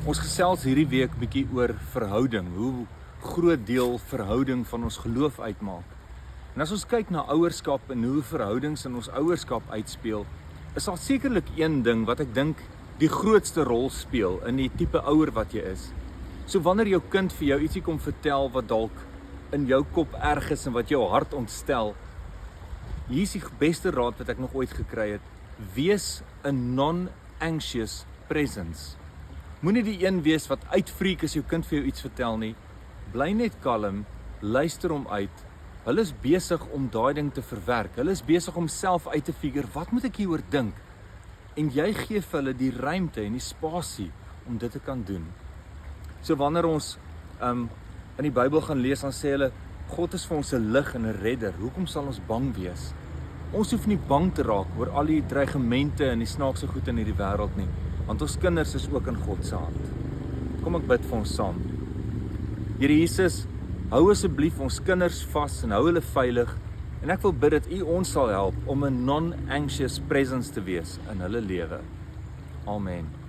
Ons gesels hierdie week bietjie oor verhouding, hoe groot deel verhouding van ons geloof uitmaak. En as ons kyk na ouerskap en hoe verhoudings in ons ouerskap uitspeel, is daar sekerlik een ding wat ek dink die grootste rol speel in die tipe ouer wat jy is. So wanneer jou kind vir jou ietsie kom vertel wat dalk in jou kop erg is en wat jou hart ontstel, hier is die beste raad wat ek nog ooit gekry het: wees 'n non-anxious presence. Moenie die een wees wat uitfreak as jou kind vir jou iets vertel nie. Bly net kalm, luister hom uit. Hulle is besig om daai ding te verwerk. Hulle is besig om self uit te figure, wat moet ek hieroor dink? En jy gee vir hulle die ruimte en die spasie om dit te kan doen. So wanneer ons in die Bybel gaan lees, dan sê hulle, God is vir ons 'n lig en 'n redder. Hoekom sal ons bang wees? Ons hoef nie bang te raak oor al die dreigemente en die snaakse goed in hierdie wêreld nie, want ons kinders is ook in God se hand. Kom ek bid vir ons saam. Here Jesus, hou asseblief ons kinders vas en hou hulle veilig, en ek wil bid dat U ons sal help om 'n non-anxious presence te wees in hulle lewe. Amen.